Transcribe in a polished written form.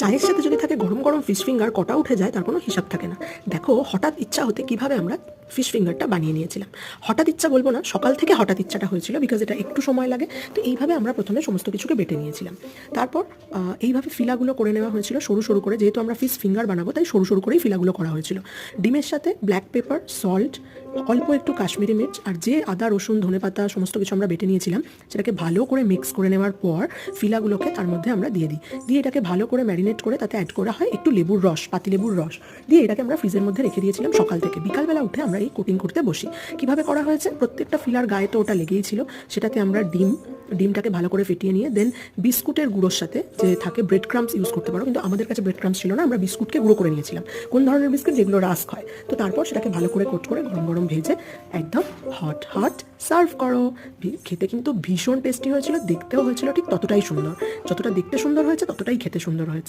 চায়ের সাথে যদি থাকে গরম গরম ফিশ ফিঙ্গার, কটা উঠে যায় তার কোনো হিসাব থাকে না। দেখো হঠাৎ ইচ্ছা হতে কিভাবে আমরা ফিশ ফিঙ্গারটা বানিয়ে নিয়েছিলাম। হঠাৎ ইচ্ছা বলবো না, সকাল থেকে হঠাৎ ইচ্ছাটা হয়েছিল, বিকজ এটা একটু সময় লাগে। তো এইভাবে আমরা প্রথমে সমস্ত কিছুকে বেটে নিয়েছিলাম। তারপর এইভাবে ফিলাগুলো করে নেওয়া হয়েছিল সরু সরু করে, যেহেতু আমরা ফিশ ফিঙ্গার বানাবো তাই সরু সরু করেই ফিলাগুলো করা হয়েছিল। ডিমের সাথে ব্ল্যাক পেপার, সল্ট, অল্প একটু কাশ্মীরি মির্চ আর যে আদা রসুন ধনেপাতা সমস্ত কিছু আমরা বেটে নিয়েছিলাম সেটাকে ভালো করে মিক্স করে নেওয়ার পর ফিলাগুলোকে তার মধ্যে আমরা দিয়ে দিই। দিয়ে এটাকে ভালো করে ম্যারিনেট করে তাতে অ্যাড করা হয় একটু লেবুর রস, পাতিলেবুর রস দিয়ে এটাকে আমরা ফ্রিজের মধ্যে রেখে দিয়েছিলাম সকাল থেকে। বিকালবেলা উঠে আমরা এই কোটিং করতে বসি। কিভাবে করা হয়েছে, প্রত্যেকটা ফিলার গায়ে তো ওটা লেগেই ছিল, সেটাতে আমরা ডিমটাকে ভালো করে ফেটিয়ে নিয়ে দেন বিস্কুটের গুঁড়োর সাথে যে থাকে ব্রেড ক্রাম্পস ইউজ করতে পারো, কিন্তু আমাদের কাছে ব্রেড ক্রাম্পস ছিল না, আমরা বিস্কুটকে গুঁড়ো করে নিয়েছিলাম। কোন ধরনের বিস্কুট, যেগুলো রাস্ক হয়। তো তারপর সেটাকে ভালো করে কোট করে গরম গরম ভেজে একদম হট হট সার্ভ করো। খেতে কিন্তু ভীষণ টেস্টি হয়েছিল, দেখতেও হয়েছিল ঠিক ততটাই সুন্দর। যতটা দেখতে সুন্দর হয়েছে ততটাই খেতে সুন্দর হয়েছে।